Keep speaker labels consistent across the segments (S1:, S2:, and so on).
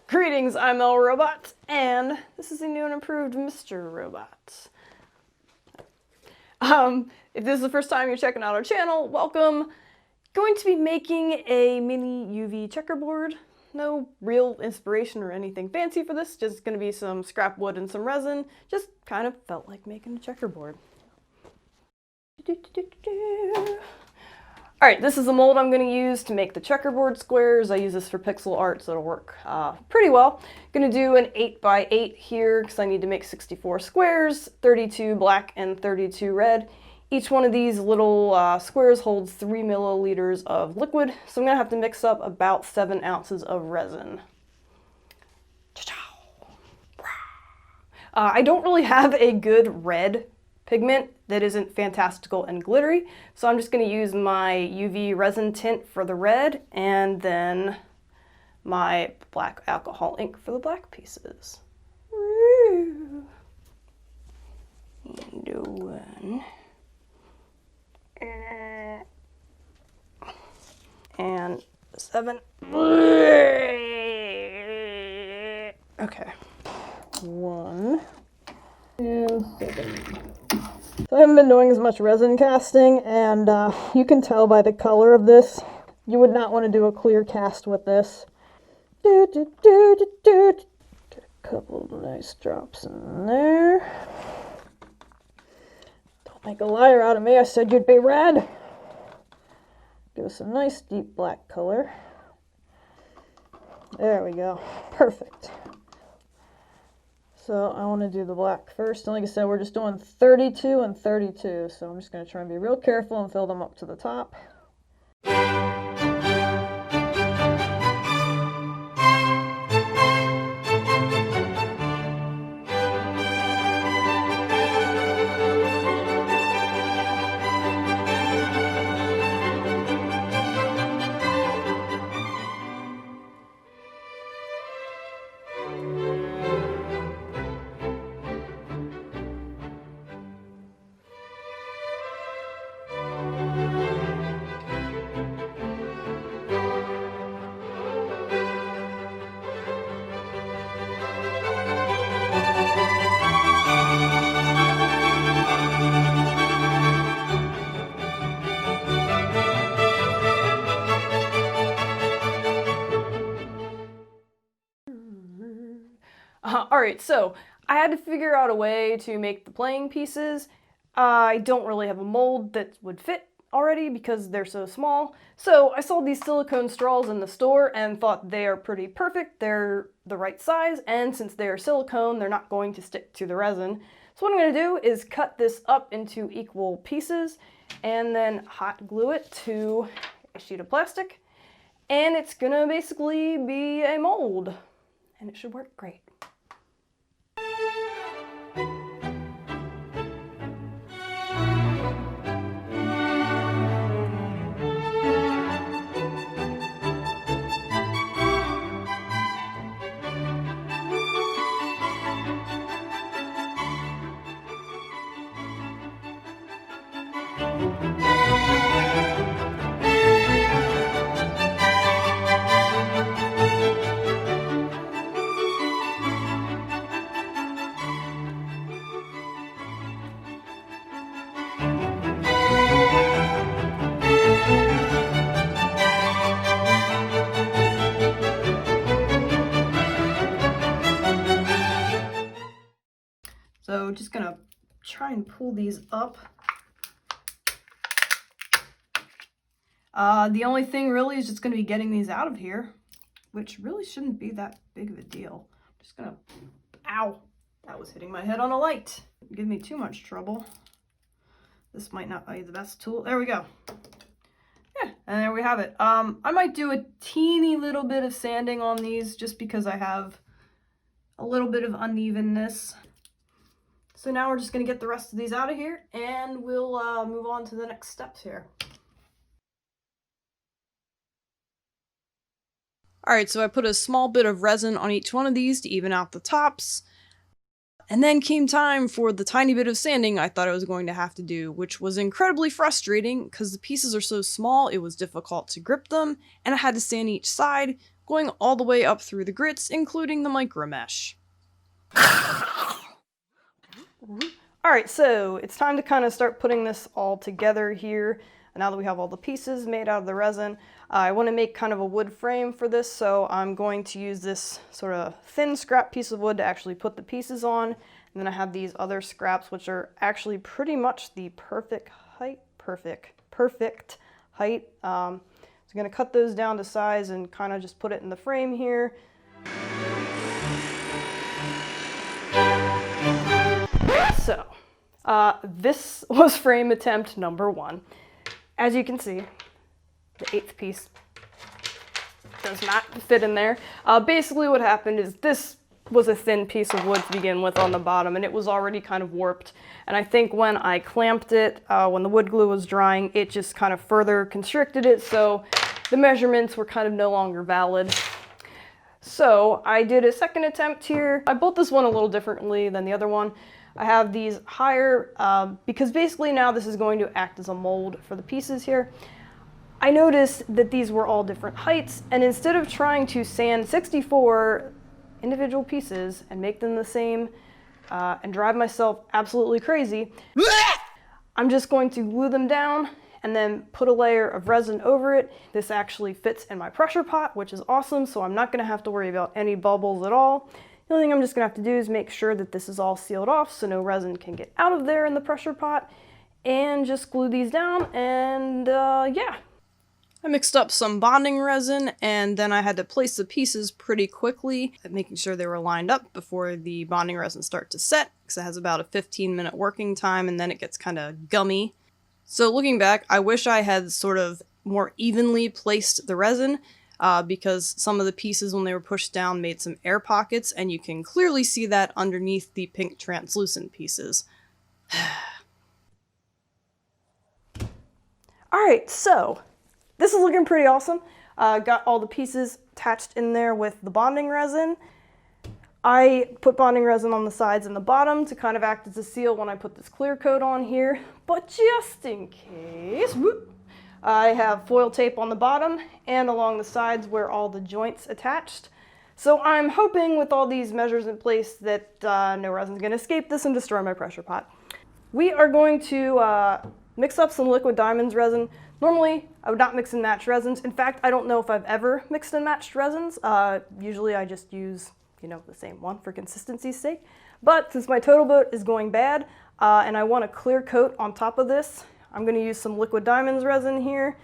S1: Greetings, I'm Mr.Robot, and this is a new and improved Mr.Robot. If this is the first time you're checking out our channel, welcome. Going to be making a mini UV checkerboard. No real inspiration or anything fancy for this, just gonna be some scrap wood and some resin. Just kind of felt like making a checkerboard. Alright, this is the mold I'm going to use to make the checkerboard squares. I use this for pixel art, so it'll work pretty well. I'm going to do an 8x8 here because I need to make 64 squares, 32 black and 32 red. Each one of these little squares holds 3 milliliters of liquid, so I'm going to have to mix up about 7 ounces of resin. I don't really have a good red pigment that isn't fantastical and glittery, so I'm just going to use my UV resin tint for the red and then my black alcohol ink for the black pieces. Woo. And 1 and 7. Okay. 1 and 7. So I haven't been doing as much resin casting, and you can tell by the color of this, you would not want to do a clear cast with this. Get a couple of nice drops in there. Don't make a liar out of me, I said you'd be red. Give us a nice deep black color. There we go, perfect. So I want to do the black first, and like I said, we're just doing 32 and 32, so I'm just going to try and be real careful and fill them up to the top. Alright, so I had to figure out a way to make the playing pieces. I don't really have a mold that would fit already because they're so small. So I saw these silicone straws in the store and thought they are pretty perfect. They're the right size, and since they are silicone, they're not going to stick to the resin. So what I'm going to do is cut this up into equal pieces and then hot glue it to a sheet of plastic. And it's going to basically be a mold. And it should work great. So just gonna try and pull these up. The only thing really is just gonna be getting these out of here, which really shouldn't be that big of a deal. Just gonna, ow, that was hitting my head on a light. Give me too much trouble. This might not be the best tool. There we go. Yeah, and there we have it. I might do a teeny little bit of sanding on these just because I have a little bit of unevenness. So now we're just going to get the rest of these out of here, and we'll move on to the next steps here. Alright, so I put a small bit of resin on each one of these to even out the tops. And then came time for the tiny bit of sanding I thought I was going to have to do, which was incredibly frustrating because the pieces are so small it was difficult to grip them, and I had to sand each side, going all the way up through the grits, including the micro mesh. Alright, so it's time to kind of start putting this all together here. Now that we have all the pieces made out of the resin, I want to make kind of a wood frame for this, so I'm going to use this sort of thin scrap piece of wood to actually put the pieces on. And then I have these other scraps, which are actually pretty much the perfect height. Perfect height. So I'm going to cut those down to size and kind of just put it in the frame here. So, this was frame attempt number 1. As you can see, the 8th piece does not fit in there. Basically what happened is this was a thin piece of wood to begin with on the bottom, and it was already kind of warped. And I think when I clamped it, when the wood glue was drying, it just kind of further constricted it, so the measurements were kind of no longer valid. So I did a second attempt here. I built this one a little differently than the other one. I have these higher, because basically now this is going to act as a mold for the pieces here. I noticed that these were all different heights, and instead of trying to sand 64 individual pieces and make them the same and drive myself absolutely crazy, I'm just going to glue them down and then put a layer of resin over it. This actually fits in my pressure pot, which is awesome, so I'm not going to have to worry about any bubbles at all. The only thing I'm just going to have to do is make sure that this is all sealed off so no resin can get out of there in the pressure pot, and just glue these down, and yeah. I mixed up some bonding resin, and then I had to place the pieces pretty quickly, making sure they were lined up before the bonding resin starts to set, because it has about a 15-minute working time, and then it gets kind of gummy. So looking back, I wish I had sort of more evenly placed the resin, because some of the pieces when they were pushed down made some air pockets, and you can clearly see that underneath the pink translucent pieces. Alright, so this is looking pretty awesome. Got all the pieces attached in there with the bonding resin. I put bonding resin on the sides and the bottom to kind of act as a seal when I put this clear coat on here, but just in case, whoop, I have foil tape on the bottom and along the sides where all the joints attached. So I'm hoping with all these measures in place that no resin's going to escape this and destroy my pressure pot. We are going to mix up some liquid diamonds resin. Normally, I would not mix and match resins. In fact, I don't know if I've ever mixed and matched resins. Usually I just use, the same one for consistency's sake. But since my total boat is going bad and I want a clear coat on top of this, I'm going to use some liquid diamonds resin here.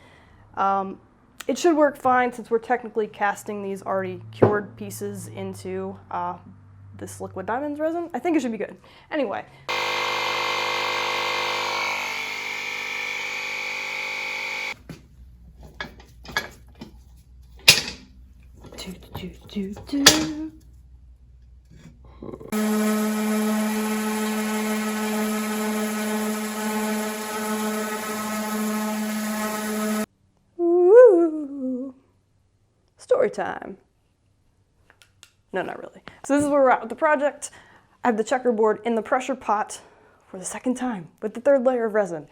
S1: It should work fine since we're technically casting these already cured pieces into this liquid diamonds resin. I think it should be good. Anyway. Ooh. Story time. No, not really. So this is where we're at with the project. I have the checkerboard in the pressure pot for the second time with the 3rd layer of resin.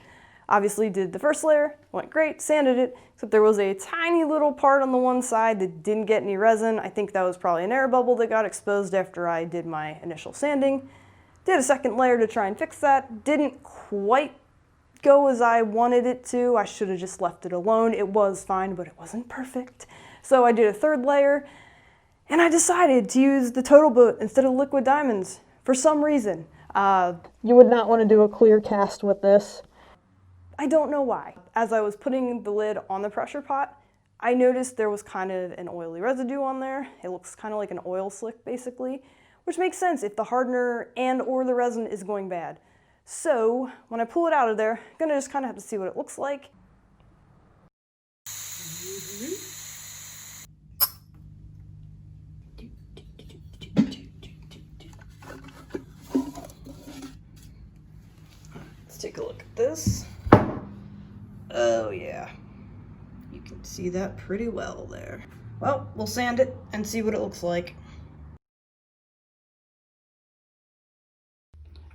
S1: Obviously did the first layer, went great, sanded it, except there was a tiny little part on the one side that didn't get any resin. I think that was probably an air bubble that got exposed after I did my initial sanding. Did a 2nd layer to try and fix that. Didn't quite go as I wanted it to. I should have just left it alone. It was fine, but it wasn't perfect. So I did a 3rd layer, and I decided to use the total boat instead of liquid diamonds for some reason. You would not want to do a clear cast with this. I don't know why. As I was putting the lid on the pressure pot, I noticed there was kind of an oily residue on there. It looks kind of like an oil slick basically, which makes sense if the hardener and or the resin is going bad. So when I pull it out of there, I'm gonna just kind of have to see what it looks like. Let's take a look at this. Oh yeah, you can see that pretty well there. Well, we'll sand it and see what it looks like.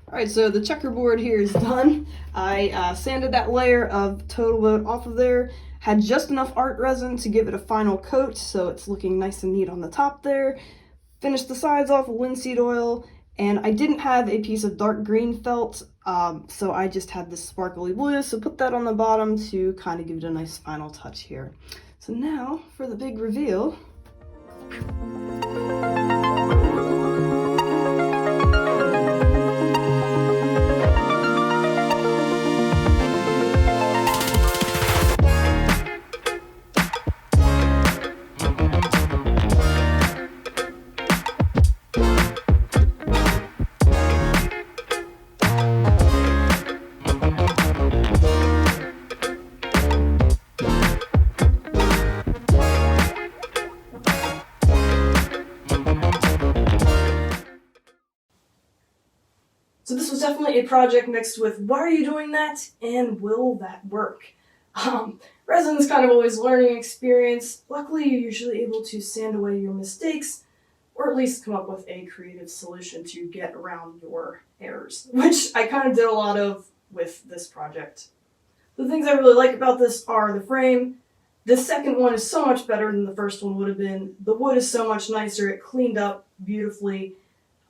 S1: Alright, so the checkerboard here is done. I sanded that layer of Total Boat off of there, had just enough art resin to give it a final coat, so it's looking nice and neat on the top there. Finished the sides off with linseed oil, and I didn't have a piece of dark green felt, so I just had this sparkly blue, so put that on the bottom to kind of give it a nice final touch here. So now, for the big reveal. So this was definitely a project mixed with, why are you doing that, and will that work? Resin's kind of always a learning experience. Luckily, you're usually able to sand away your mistakes, or at least come up with a creative solution to get around your errors, which I kind of did a lot of with this project. The things I really like about this are the frame. The second one is so much better than the first one would have been. The wood is so much nicer. It cleaned up beautifully.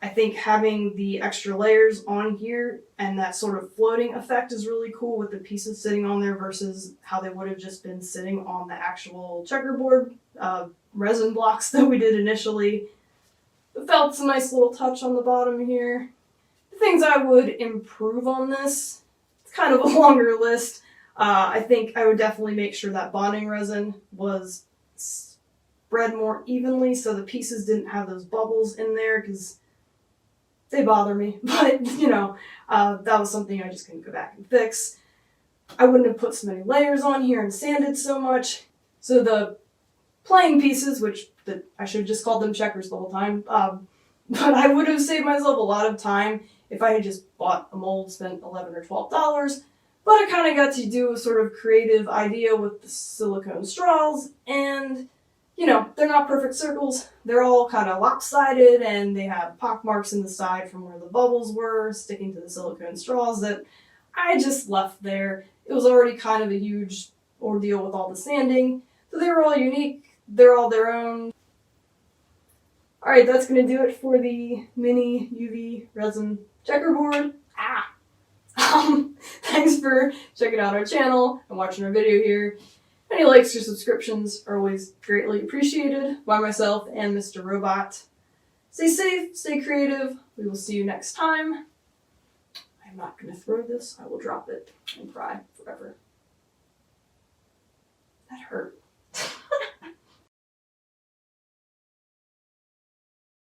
S1: I think having the extra layers on here and that sort of floating effect is really cool with the pieces sitting on there versus how they would have just been sitting on the actual checkerboard resin blocks that we did initially. The felt's a nice little touch on the bottom here. The things I would improve on this, it's kind of a longer list. I think I would definitely make sure that bonding resin was spread more evenly so the pieces didn't have those bubbles in there because they bother me, but you know, that was something I just couldn't go back and fix. I wouldn't have put so many layers on here and sanded so much. So the playing pieces, which I should have just called them checkers the whole time, but I would have saved myself a lot of time if I had just bought a mold, spent $11 or $12. But I kind of got to do a sort of creative idea with the silicone straws, and you know, they're not perfect circles. They're all kind of lopsided, and they have pock marks in the side from where the bubbles were sticking to the silicone straws that I just left there. It was already kind of a huge ordeal with all the sanding. So they were all unique. They're all their own. Alright, that's going to do it for the mini UV resin checkerboard. Thanks for checking out our channel and watching our video here. Any likes or subscriptions are always greatly appreciated by myself and Mr.Robot. Stay safe, stay creative. We will see you next time. I'm not going to throw this. I will drop it and cry forever. That hurt.